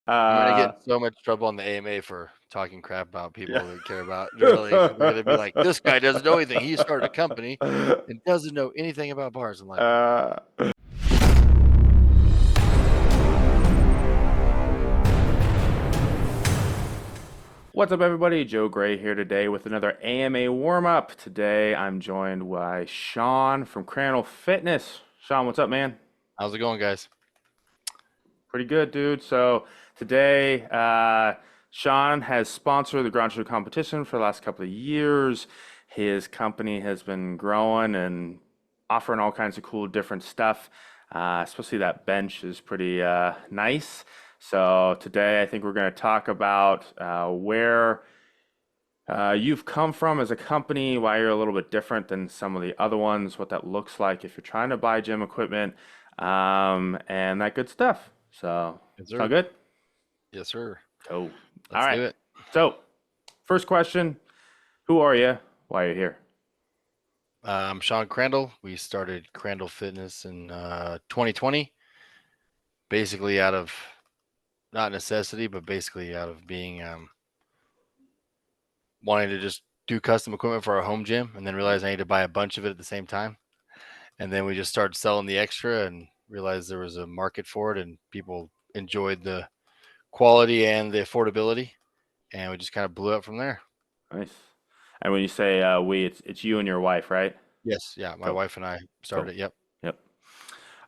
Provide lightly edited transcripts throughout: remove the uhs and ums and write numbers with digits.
I'm gonna get in Uh, so much trouble on the AMA for talking crap about yeah. people we care about. Really, they're gonna be like, "This guy doesn't know anything. He started a company and doesn't know anything about bars." I'm like, Uh, What's up, everybody? Joe Gray here today with another AMA warm-up. Today, I'm joined by Shaun from Crandall Fitness. Shaun, what's up, man? "How's it going, guys?" Pretty good, dude. So today, Shaun has sponsored the Ground Shoot competition for the last couple of years. His company has been growing and offering all kinds of cool, different stuff. Especially that bench is pretty nice. So today, I think we're going to talk about where you've come from as a company, why you're a little bit different than some of the other ones, what that looks like if you're trying to buy gym equipment, and that good stuff. So, Yes, sound sir. good? Yes, sir. Cool. All Let's right. do it. So, first question, who are you? Why are you here? I'm Shaun Crandall. We started Crandall Fitness in 2020, basically out of not necessity, but basically out of being wanting to just do custom equipment for our home gym, and then realized I need to buy a bunch of it at the same time. And then we just started selling the extra and realized there was a market for it, and people enjoyed the quality and the affordability, and we just kind of blew up from there. Nice. And when you say we, it's you and your wife, right? Yes, yeah, my Cool. wife and I started Cool. it. Yep. Yep.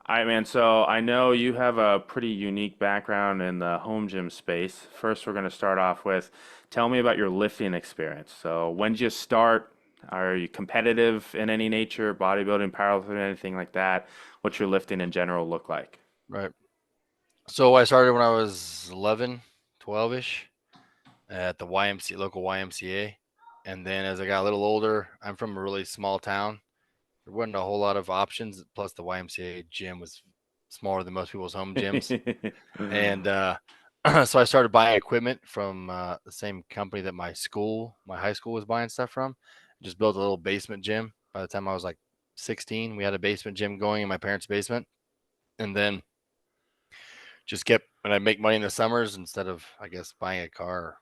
All right, man. So I know you have a pretty unique background in the home gym space. First, we're going to start off with tell me about your lifting experience. So when did you start? Are you competitive in any nature, bodybuilding, powerlifting, anything like that? What's your lifting in general look like? Right. So I started when I was 11, 12-ish at the YMCA, local YMCA. And then as I got a little older, I'm from a really small town. There wasn't a whole lot of options. Plus, the YMCA gym was smaller than most people's home gyms. And so I started buying equipment from the same company that my high school was buying stuff from. Just built a little basement gym. By the time I was like 16, we had a basement gym going in my parents' basement. And then just kept, when I make money in the summers, instead of, I guess, buying a car or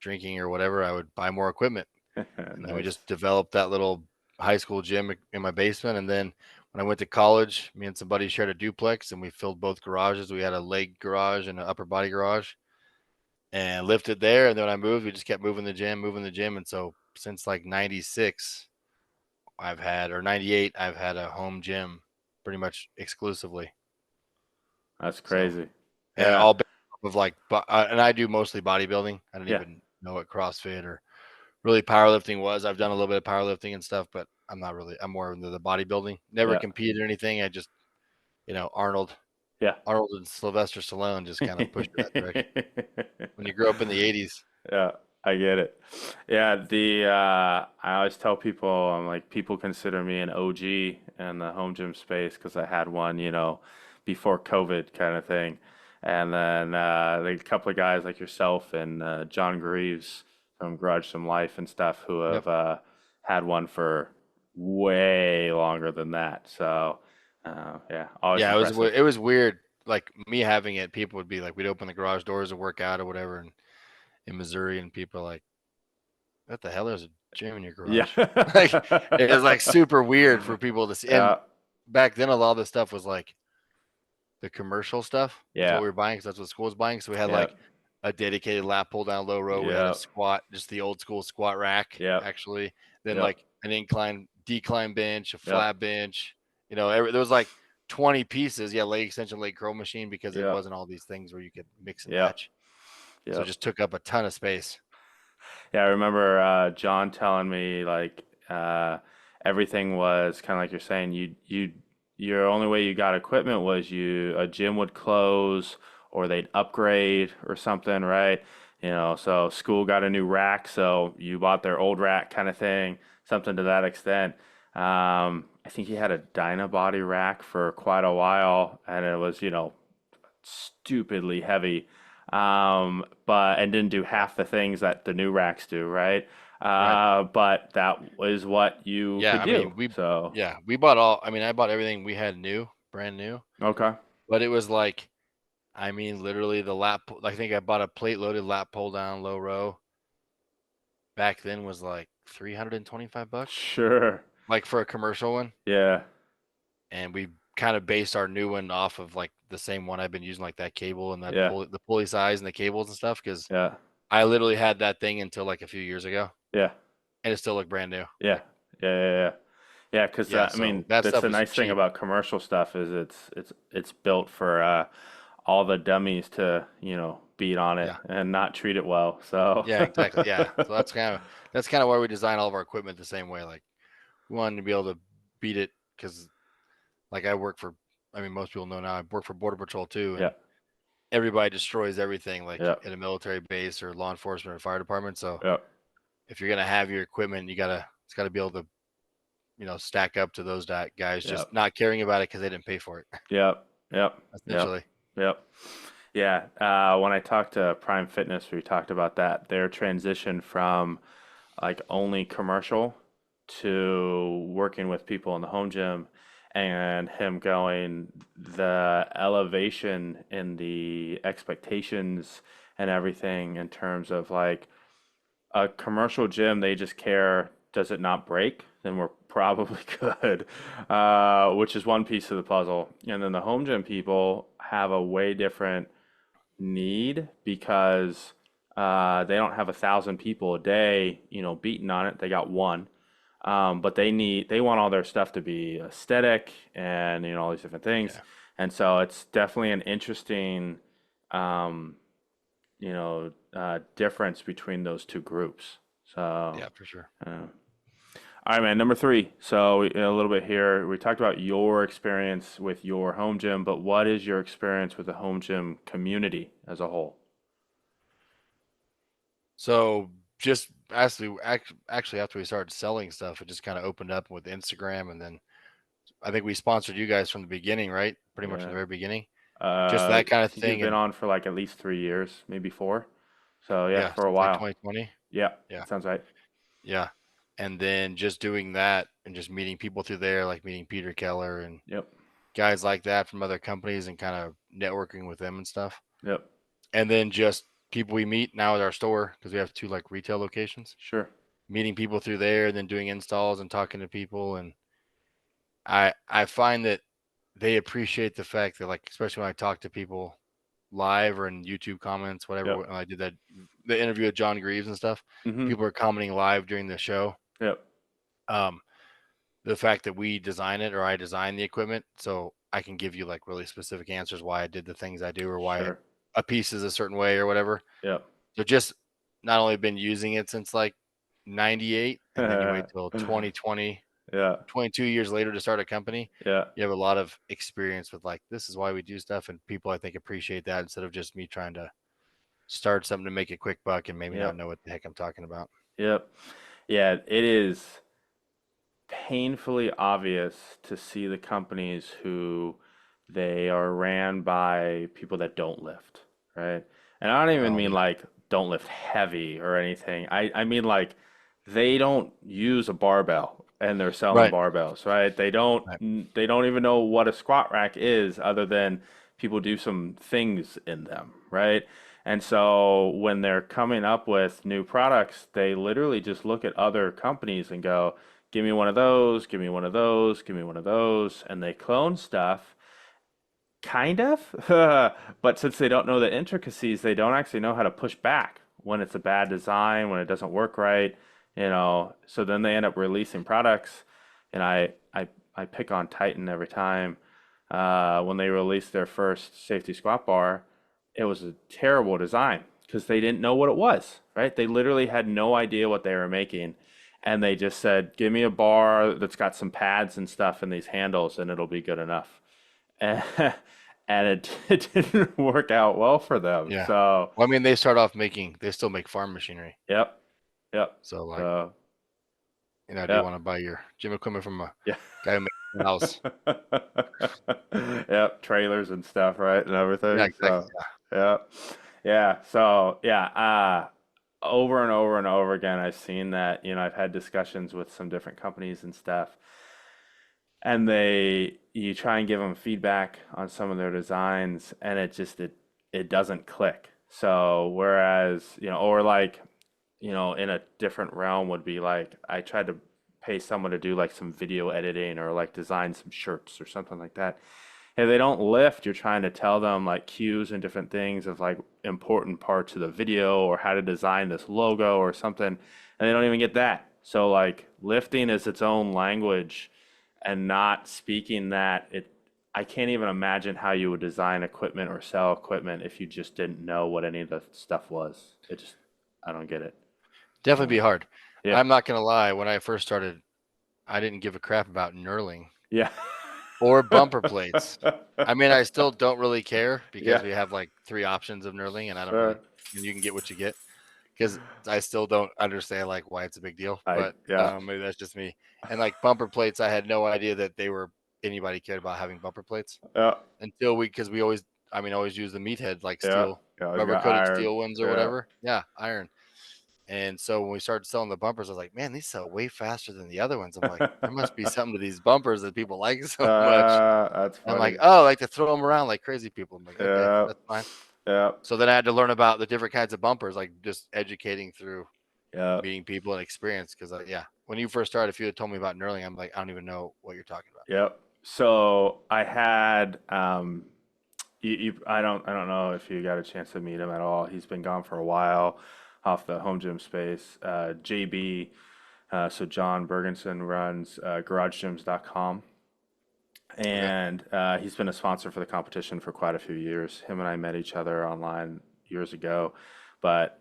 drinking or whatever, I would buy more equipment. And then we Nice. just developed that little high school gym in my basement. And then when I went to college, me and some buddies shared a duplex and we filled both garages. We had a leg garage and an upper body garage and lifted there. And then when I moved, we just kept moving the gym, moving the gym. And so since like 96, or 98, I've had a home gym pretty much exclusively. That's So, crazy. and Yeah. all based off of like, and I do mostly bodybuilding. I don't Yeah. even know what CrossFit or really powerlifting was. I've done a little bit of powerlifting and stuff, but I'm more into the bodybuilding. Never Yeah. competed or anything. I just, Arnold, Yeah. Arnold and Sylvester Stallone just kind of pushed in that direction. When you grew up in the 80s, Yeah, I get it. Yeah, I always tell people I'm like people consider me an OG in the home gym space because I had one, before COVID kind of thing. And then a couple of guys like yourself and John Greaves from Garage Some Life and stuff who yep. have had one for way longer than that. So yeah, always Yeah, impressive. it was weird. Like me having it, people would be like, we'd open the garage doors to work out or whatever, and in Missouri, and people are like, "What the hell? There's a gym in your Yeah. garage?" Like it was like super weird for people to see. And Yeah. back then, a lot of this stuff was like the commercial stuff is what Yeah. we were buying because that's what school was buying. So we had Yeah. like a dedicated lat pull down low row. We had a Yeah. squat, just the old school squat rack, Yeah. actually. Then Yeah. like an decline bench, a Yeah. flat bench. There was like 20 pieces. Yeah, leg extension, leg curl machine because it Yeah. wasn't all these things where you could mix and Yeah. match. So it Yeah. just took up a ton of space. Yeah, I remember John telling me like everything was kind of like you're saying. Your only way you got equipment was a gym would close or they'd upgrade or something, right? So school got a new rack, so you bought their old rack kind of thing, something to that extent. I think he had a Dynabody rack for quite a while, and it was, stupidly heavy, but and didn't do half the things that the new racks do, right? Right. But that was what you Yeah. could I do. mean, So, we bought I mean, I bought everything we had new, brand new, okay. but it was like, I mean, literally the I think I bought a plate loaded lat pull down low row back then was like 325 bucks, Sure. like for a commercial one. Yeah. And we kind of based our new one off of like the same one I've been using, like that cable and that Yeah. the pulley size and the cables and stuff. Because Yeah. I literally had that thing until like a few years ago, Yeah. and it still looked brand new. Yeah. Like, Yeah. Yeah. Yeah. Yeah, because yeah, I mean, so that that's stuff the was nice thing cheap. about commercial stuff is it's built for all the dummies to, beat on it Yeah, and not treat it well. So, yeah, exactly. Yeah, so that's kind of why we design all of our equipment the same way. Like, we wanted to be able to beat it because, like, I mean, most people know now I work for Border Patrol too, yeah. and everybody destroys everything, like Yeah. in a military base or law enforcement or fire department. So Yeah. if you're gonna have your equipment, it's gotta be able to, stack up to those guys Yeah. just not caring about it because they didn't pay for it, Yep, yep, yep, essentially. yep. Yeah, when I talked to Prime Fitness, we talked about that. Their transition from like only commercial to working with people in the home gym and him going the elevation in the expectations and everything in terms of like a commercial gym, they just care, does it not break? Then we're probably good, which is one piece of the puzzle. And then the home gym people have a way different need because they don't have 1,000 people a day, beating on it. They got one. But they want all their stuff to be aesthetic and, all these different things. Yeah, And so it's definitely an interesting, um, difference between those two groups. So, yeah, for sure. uh, all right, man. Number three. So, a little bit here. We talked about your experience with your home gym, but what is your experience with the home gym community as a whole? So just actually after we started selling stuff, it just kind of opened up with Instagram, and then I think we sponsored you guys from the beginning, right? Pretty much from the Yeah. very beginning. Just I that kind of think you've thing, been and on for like at least 3 years, maybe four. So, yeah, yeah, for a since like while. 2020. Yeah, Yeah, that sounds right. yeah, and then just doing that and just meeting people through there, like meeting Peter Keller and Yep. guys like that from other companies, and kind of networking with them and stuff. Yep. And then just people we meet now at our store because we have two like retail locations. Sure. Meeting people through there, and then doing installs and talking to people, and I find that they appreciate the fact that, like, especially when I talk to people live or in YouTube comments, whatever. Yep. When I did the interview with John Greaves and stuff, Mm-hmm. people are commenting live during the show. Yep. Um, the fact that we design it or I design the equipment, so I can give you like really specific answers why I did the things I do or why Sure. a piece is a certain way or whatever. Yep. So just not only been using it since like 98, and then you wait till 2020, Yeah. 22 years later to start a company, Yeah. you have a lot of experience with like, this is why we do stuff. And people, I think, appreciate that instead of just me trying to start something to make a quick buck and maybe not Yep. know what the heck I'm talking about. Yep. Yeah, it is painfully obvious to see the companies who they are ran by people that don't lift, right? And I don't even Oh mean yeah. like don't lift heavy or anything. I mean like they don't use a barbell and they're selling Right. barbells, right? Right. They don't even know what a squat rack is other than people do some things in them, right? And so when they're coming up with new products, they literally just look at other companies and go, give me one of those, give me one of those, give me one of those. And they clone stuff, kind of. But since they don't know the intricacies, they don't actually know how to push back when it's a bad design, when it doesn't work right, So then they end up releasing products. And I pick on Titan every time. When they released their first safety squat bar, it was a terrible design because they didn't know what it was, right? They literally had no idea what they were making. And they just said, give me a bar that's got some pads and stuff and these handles, and it'll be good enough. And, and it didn't work out well for them. Yeah. So, Well, I mean, they still make farm machinery. yep, yep. So like, So, do you yep, want to buy your gym equipment from a yeah. guy who makes a house? Yep, trailers and stuff, right? And Yeah, everything. exactly. So, yeah. Yeah. So, yeah, over and over and over again, I've seen that, I've had discussions with some different companies and stuff, and you try and give them feedback on some of their designs, and it it doesn't click. So whereas, or like, in a different realm would be like I tried to pay someone to do like some video editing or like design some shirts or something like that. If they don't lift, you're trying to tell them like cues and different things of like important parts of the video or how to design this logo or something, and they don't even get that. So like lifting is its own language and not speaking that I can't even imagine how you would design equipment or sell equipment if you just didn't know what any of the stuff was. I don't get it. Definitely be Um, hard. yeah, I'm not gonna lie. When I first started, I didn't give a crap about knurling yeah, or bumper plates. I mean, I still don't really care yeah, because we have like 3 options of knurling, and I don't sure. really, and you can get what you get because I still don't understand like why it's a big deal. But Yeah, maybe that's just me. And like bumper plates, I had no idea that anybody cared about having bumper plates yeah, until because we always, I mean, always use the meathead like yeah, steel, yeah. He's rubber got coated iron. steel ones or Yeah, whatever. Yeah, iron. And so when we started selling the bumpers, I was like, man, these sell way faster than the other ones. I'm like, there must be something to these bumpers that people like so much. that's And I'm like, funny. oh, I like to throw them around like crazy people. I'm like, okay, Yeah, that's fine. yeah, So then I had to learn about the different kinds of bumpers, like just educating through yeah, meeting people and experience. Because yeah, when you first started, if you had told me about knurling, I'm like, I don't even know what you're talking about. yeah. So I had I don't know if you got a chance to meet him at all. He's been gone for a while off the home gym space. JB, so John Bergenson runs garagegyms.com. Okay. And he's been a sponsor for the competition for quite a few years. Him and I met each other online years ago, but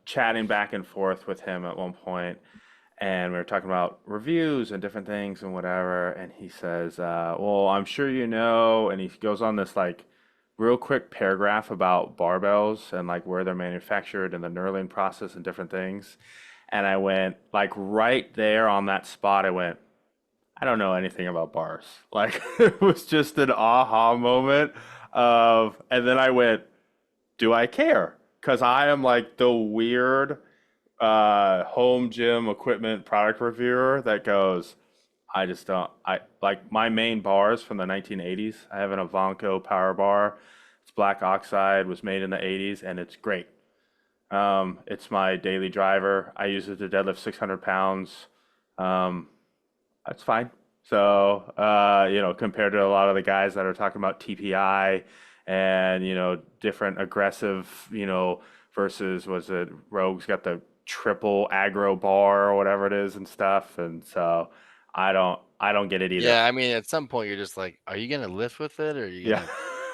chatting back and forth with him at one point, and we were talking about reviews and different things and whatever. And he says, "Well, I'm sure you know," and he goes on this like real quick paragraph about barbells and like where they're manufactured and the knurling process and different things. And I went like right there on that spot. I went, I don't know anything about bars. Like it was just an aha moment and then I went, do I care? Because I am like the weird home gym equipment product reviewer that goes, I just don't. I like my main bars from the 1980s. I have an Avanco power bar. It's black oxide, was made in the 80s, and it's great. It's my daily driver. I use it to deadlift 600 pounds. Um, that's fine. So, compared to a lot of the guys that are talking about TPI and, different aggressive, versus was it Rogue's got the triple aggro bar or whatever it is and stuff. And so I don't get it either. Yeah, I mean, at some point you're just like, are you gonna lift with it, or are you Yeah. gonna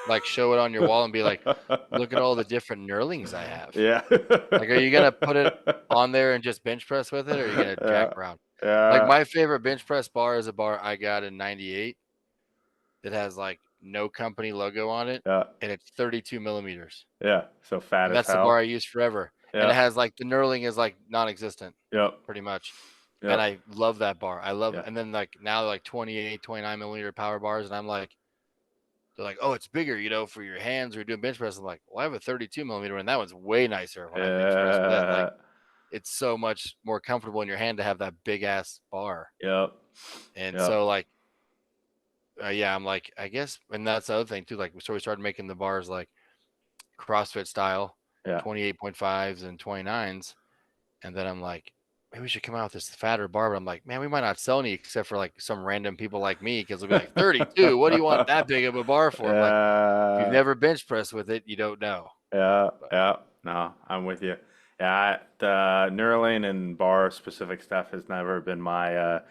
like show it on your wall and be like, look at all the different knurlings I have? Yeah. Like, are you gonna put it on there and just bench press with it, or are you gonna jack Yeah. around? Like Yeah. my favorite bench press bar is a bar I got in '98 that has like no company logo on it, Yeah. and it's 32 millimeters, Yeah. So fat and as that's the bar I hell. use forever. And Yeah. it has like the knurling is like non-existent, Yep. pretty much. And Yep. I love that bar. I love, Yeah. and then like now like 28, 29 millimeter power bars, and I'm like, they're like, oh, it's bigger, for your hands or doing bench press. I'm like, well, I have a 32 millimeter, and that one's way nicer when I bench press with it. Like, Yeah. it's so much more comfortable in your hand to have that big ass bar. Yep. And Yep. so, like, yeah, I'm like, I guess, and that's the other thing too. Like, so we started making the bars like CrossFit style, Yeah. 28.5s and 29s. And then I'm like, maybe we should come out with this fatter bar. But I'm like, man, we might not sell any except for like some random people like me because they'll be like, 32. What do you want that big of a bar for? I'm like, if you've Yeah. never bench pressed with it, you don't know. Yeah. But Yeah. No, I'm with you. Yeah, the knurling and bar specific stuff has never been my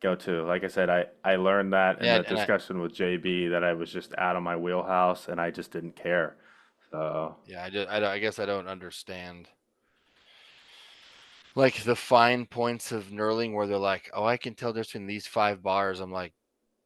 go-to. Like I said, I learned that in yeah, the and discussion with JB that I was just out of my wheelhouse and I just didn't care. So, I guess I don't understand like the fine points of knurling where they're like, oh, I can tell there's between these 5 bars. I'm like,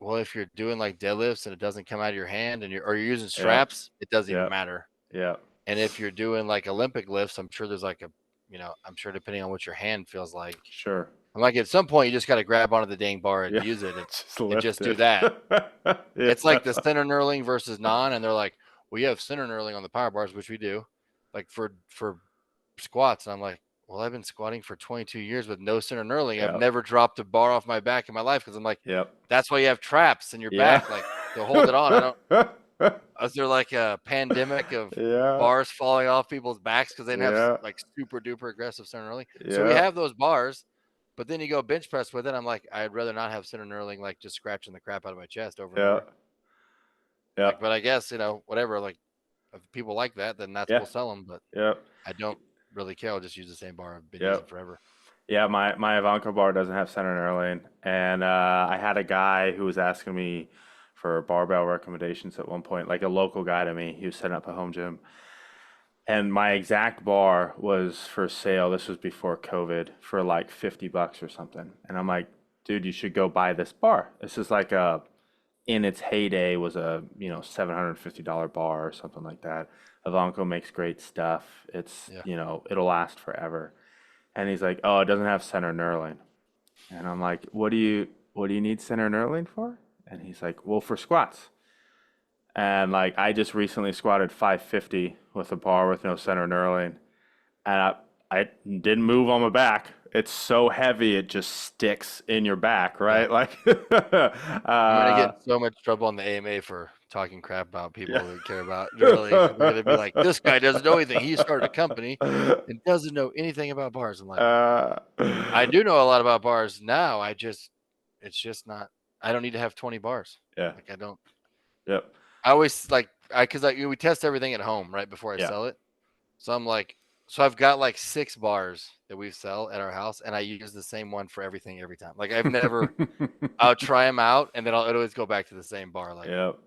well, if you're doing like deadlifts and it doesn't come out of your hand and you're using yep. straps, it doesn't even Yep. matter. Yep. And if you're doing like Olympic lifts, I'm sure there's like I'm sure depending on what your hand feels like. Sure. I'm like, at some point, you just got to grab onto the dang bar and Yeah. use it Just and lift just do it. that. It's like the Yeah. center knurling versus non. And they're like, we have center knurling on the power bars, which we do, like for squats. And I'm like, well, I've been squatting for 22 years with no center knurling. I've Yep. never dropped a bar off my back in my life because I'm like, Yep. that's why you have traps in your Yeah. back, like to hold it on. I don't. is there like a pandemic of Yeah, bars falling off people's backs because they didn't have yeah, like super duper aggressive center knurling? So we yeah, have those bars, but then you go bench press with it. I'm like, I'd rather not have center knurling like just scratching the crap out of my chest over and yeah, over. yeah, Like, but I guess whatever. Like, if people like that, then that's yeah, we'll sell them. But yeah, I don't really care. I'll just use the same bar I've been yeah. using forever. Yeah, my Ivanko bar doesn't have center knurling, and I had a guy who was asking me for barbell recommendations at one point, like a local guy to me. He was setting up a home gym, and my exact bar was for sale. This was before COVID for like $50 or something, and I'm like, dude, you should go buy this bar. This is like a in its heyday was a $750 bar or something like that. Ivanko makes great stuff. It's Yeah. it'll last forever. And he's like, "Oh, it doesn't have center knurling." And I'm like, "What do you need center knurling for?" And he's like, "Well, for squats." And like I just recently squatted 550 with a bar with no center knurling, and I didn't move on my back. It's so heavy it just sticks in your back, Yeah. right? Like, I'm gonna get uh, in so much trouble on the AMA for talking crap about yeah. people who care about knurling. They're gonna be like, "This guy doesn't know anything. He started a company and doesn't know anything about bars." I'm like, uh, I do know a lot about bars now. It's just not. I don't need to have 20 bars. yeah. Like I don't. Yep. I always like because we test everything at home right before I Yeah. sell it. So I'm like, so I've got like 6 bars that we sell at our house, and I use the same one for everything every time. Like I've never. I'll try them out, and then I'll always go back to the same bar. Like Yep.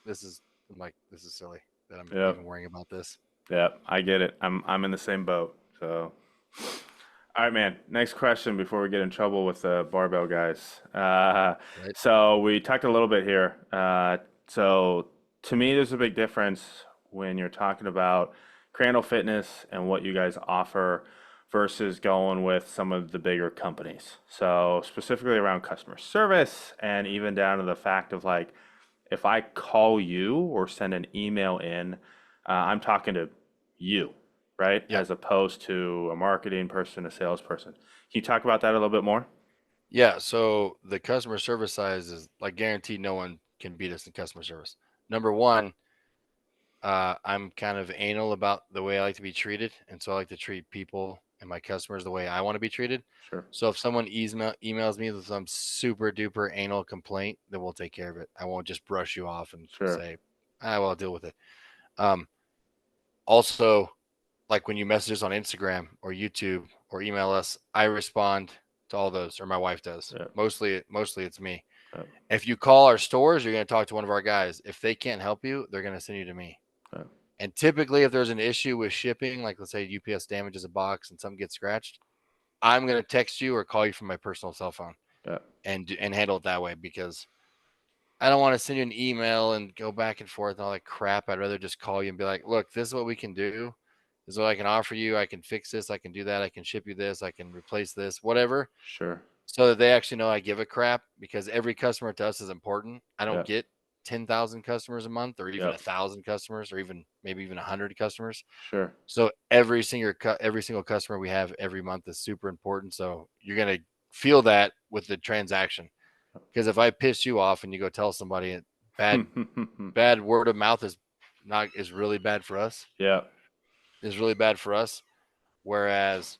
this is I'm like this is silly that I'm Yep. even worrying about this. Yep. I get it. I'm in the same boat. So. All right, man. Next question before we get in trouble with the barbell guys. Right? So we talked a little bit here. So to me, there's a big difference when you're talking about Crandall Fitness and what you guys offer versus going with some of the bigger companies. So specifically around customer service and even down to the fact of like, if I call you or send an email in, I'm talking to you, right? Yep. As opposed to a marketing person, a salesperson. Can you talk about that a little bit more? Yeah. So the customer service size is like guaranteed. No one can beat us in customer service. Number one, I'm kind of anal about the way I like to be treated, and so I like to treat people and my customers the way I want to be treated. Sure, So if someone emails me with some super duper anal complaint, then we'll take care of it. I won't just brush you off and sure, say, "I will deal with it." Um, Also, like when you message us on Instagram or YouTube or email us, I respond to all those, or my wife does. yeah, Mostly it's me. yeah, If you call our stores, you're going to talk to one of our guys. If they can't help you, they're going to send you to me. yeah, And typically, if there's an issue with shipping, like let's say UPS damages a box and something gets scratched, I'm going to text you or call you from my personal cell phone yeah. and handle it that way because I don't want to send you an email and go back and forth and all that crap. I'd rather just call you and be like, look, this is what we can do. This is what I can offer you. I can fix this. I can do that. I can ship you this. I can replace this, whatever. Sure, So that they actually know I give a crap because every customer to us is important. I don't yeah, get 10,000 customers a month or even yeah, 1,000 customers or even maybe even 100 customers. sure, So every single customer we have every month is super important. So you're going to feel that with the transaction. Because if I piss you off and you go tell somebody, bad bad word of mouth is really bad for us. yeah, Is really bad for us. Whereas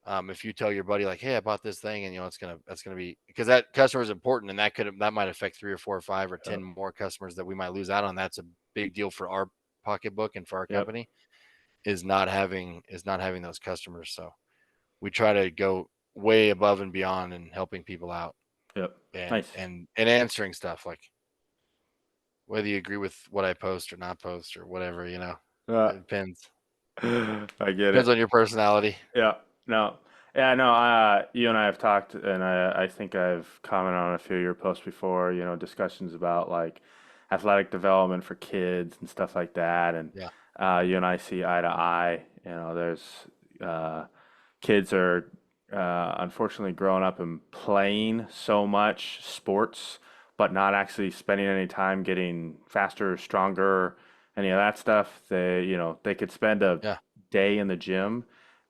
if you tell your buddy like, hey, I bought this thing, and that's gonna be because that customer is important, and that might affect 3 or 4 or 5 or 10 yeah, more customers that we might lose out on. That's a big deal for our pocketbook and for our yeah, company is not having those customers. So we try to go way above and beyond and helping people out yeah. and Nice. and and answering stuff like whether you agree with what I post or not post or whatever, Uh, it depends. I get Depends it. on your personality. Yeah, no. Yeah, no, you and I have talked, and I think I've commented on a few of your posts before, discussions about like athletic development for kids and stuff like that. And Yeah. you and I see eye to eye. There's uh, kids are unfortunately growing up and playing so much sports, but not actually spending any time getting faster, stronger, any of that stuff. They could spend a Yeah. day in the gym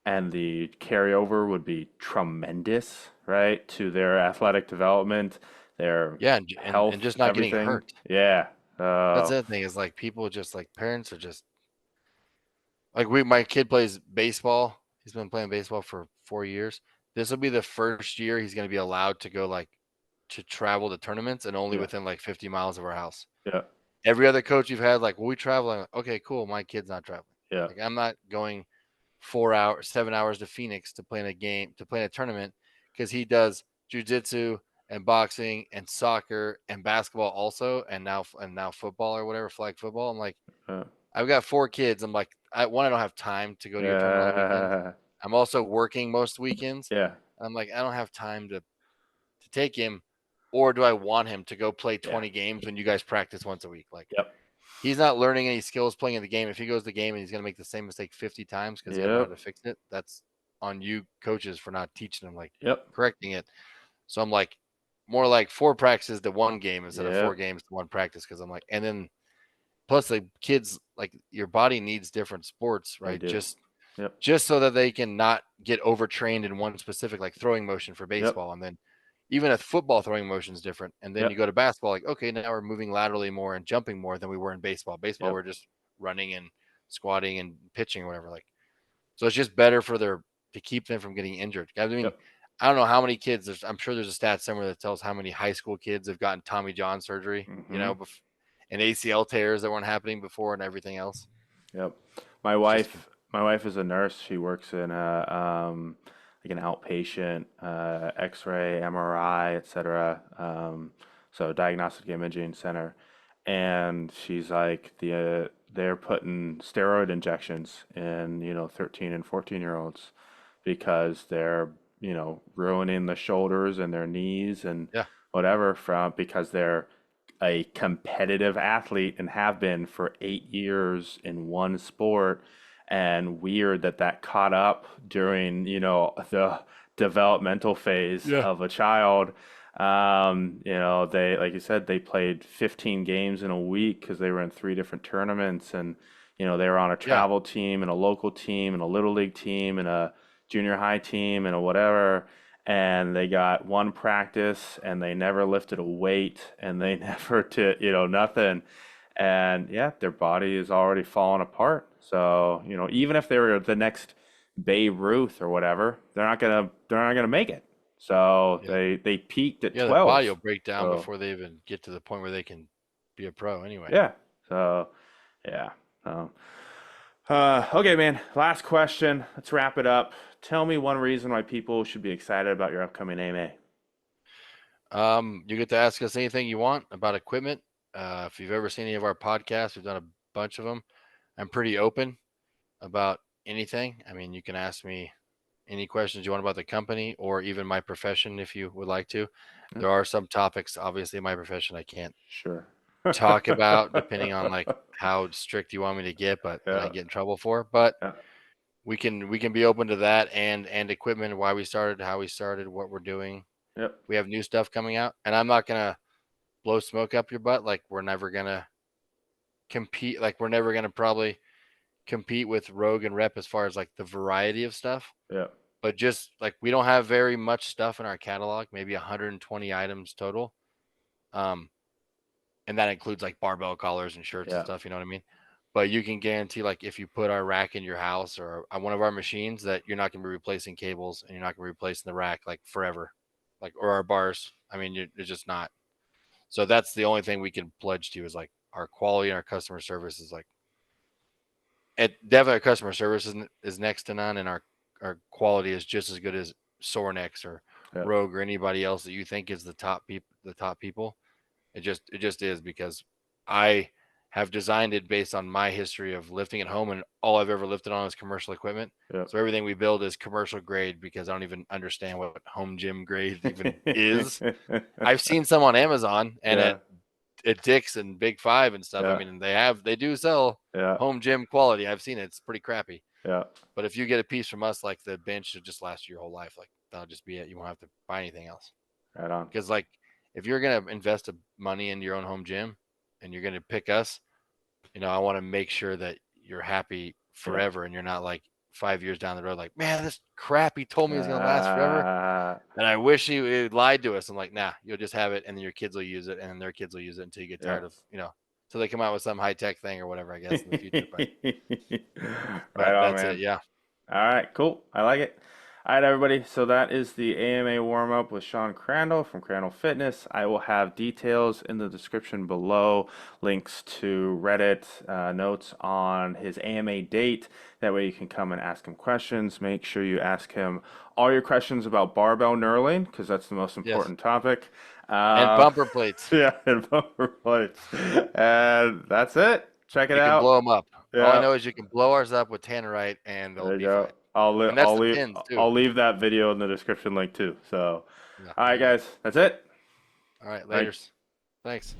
and the carryover would be tremendous, right? To their athletic development, their Yeah. And health, just not getting everything. hurt. Yeah. That's Oh, the other thing is like people just like parents are just like my kid plays baseball. He's been playing baseball for 4 years. This will be the first year he's going to be allowed to go like to travel to tournaments and only yeah, within like 50 miles of our house. yeah, Every other coach you've had, like, will we travel? I'm like, okay, cool. My kid's not traveling. yeah, Like, I'm not going 4 hours, 7 hours to Phoenix to play in a game, to play in a tournament because he does jujitsu and boxing and soccer and basketball also, and now football or whatever, flag football. I'm like, yeah, I've got 4 kids. I'm like, I don't have time to go to your tournament on the weekends. yeah, I'm also working most weekends. yeah, I'm like, I don't have time to take him, or do I want him to go play yeah, 20 games when you guys practice once a week? Like, yep, he's not learning any skills playing in the game. If he goes to the game and he's going to make the same mistake 50 times because he doesn't know how yep, to fix it, that's on you coaches for not teaching him, like yep, correcting it. So I'm like, more like 4 practices to 1 game instead of four yep. games to 1 practice. Cause I'm like, and then plus the kids, like your body needs different sports, They right? do. Yep, Just so that they can not get overtrained in one specific like throwing motion for yep, baseball. And then even a football throwing motion is different. And then you yep, go to basketball, like, okay, now we're moving laterally more and jumping more than we were in baseball. Baseball, yep, we're just running and squatting and pitching or whatever. Like, so it's just better for their to keep them from getting injured. I mean, yep. I don't know how many kids. I'm sure there's a stat somewhere that tells how many high school kids have gotten Tommy John surgery. Mm-hmm. And ACL tears that weren't happening before and everything else. Yep. My It's just my wife is a nurse. She works in a like an outpatient X-ray, MRI, etc. So diagnostic imaging center, and she's like they're putting steroid injections in 13 and 14-year-olds because they're ruining the shoulders and their knees and yeah, whatever from because they're a competitive athlete and have been for 8 years in one sport. And weird that that caught up during, the developmental phase yeah, of a child. They, like you said, they played 15 games in a week because they were in 3 different tournaments, and, they were on a yeah, travel team and a local team and a little league team and a junior high team and a whatever, and they got one practice and they never lifted a weight and they never did, nothing. And yeah, their body is already falling apart. So, even if they were the next Babe Ruth or whatever, they're not gonna make it. So yeah. they peaked at Yeah, their body will 12. break down So before they even get to the point where they can be a pro anyway. yeah. So yeah. Um, okay, man. Last question. Let's wrap it up. Tell me one reason why people should be excited about your upcoming AMA. You get to ask us anything you want about equipment. If you've ever seen any of our podcasts, we've done a bunch of them. I'm pretty open about anything. I mean, you can ask me any questions you want about the company or even my profession if you would like to. Yeah, There are some topics, obviously, in my profession I can't sure. talk about depending on like how strict you want me to get, but that I Yeah, get in trouble for. But yeah, we can be open to that and equipment, why we started, how we started, what we're doing. yep, We have new stuff coming out, and I'm not gonna blow smoke up your butt. Like we're never gonna compete. Like we're never gonna probably compete with Rogue and Rep as far as like the variety of stuff. yep, But just like we don't have very much stuff in our catalog, maybe 120 items total. Um, and that includes like barbell collars and shirts and yeah, stuff. You know what I mean? But you can guarantee, like, if you put our rack in your house or on one of our machines, that you're not going to be replacing cables and you're not going to be replacing the rack like forever, like or our bars. I mean, you're just not. So that's the only thing we can pledge to is like our quality and our customer service is like definitely our customer service is next to none, and our quality is just as good as Sornex or yep, Rogue or anybody else that you think is the top people. It just is because I have designed it based on my history of lifting at home, and all I've ever lifted on is commercial equipment. yep. So everything we build is commercial grade because I don't even understand what home gym grade even is. I've seen some on Amazon and Yeah, at Dick's and Big Five and stuff. I yeah, mean, they do sell yeah, home gym quality. I've seen it. It's pretty crappy. yeah. But if you get a piece from us, like the bench should just last you your whole life. Like that'll just be it. You won't have to buy anything else. Right on. Because like if you're gonna invest money into your own home gym and you're gonna pick us, I want to make sure that you're happy Yeah. forever and you're not like 5 years down the road, like, man, this crap he told me was gonna last forever. Uh, And I wish he lied to us. I'm like, nah, you'll just have it and then your kids will use it and then their kids will use it until you get yeah. tired of, So they come out with some high tech thing or whatever, I guess, in the future. But Right on, that's it. man. Yeah. All right, cool. I like it. All right, everybody. So that is the AMA warm up with Shaun Crandall from Crandall Fitness. I will have details in the description below, links to Reddit, notes on his AMA date. That way you can come and ask him questions. Make sure you ask him all your questions about barbell knurling because that's the most Yes. important topic. And Uh, bumper plates. yeah, and bumper plates. And that's it. Check it You can out. blow them up. All I Yeah. know is you can blow ours up with tannerite and they'll There you be go. fine. And that's I'll the leave pins too. I'll leave that video in the description link too. So, Yeah, all there right, you go. guys, that's it. All right, Bye. laters. Thanks.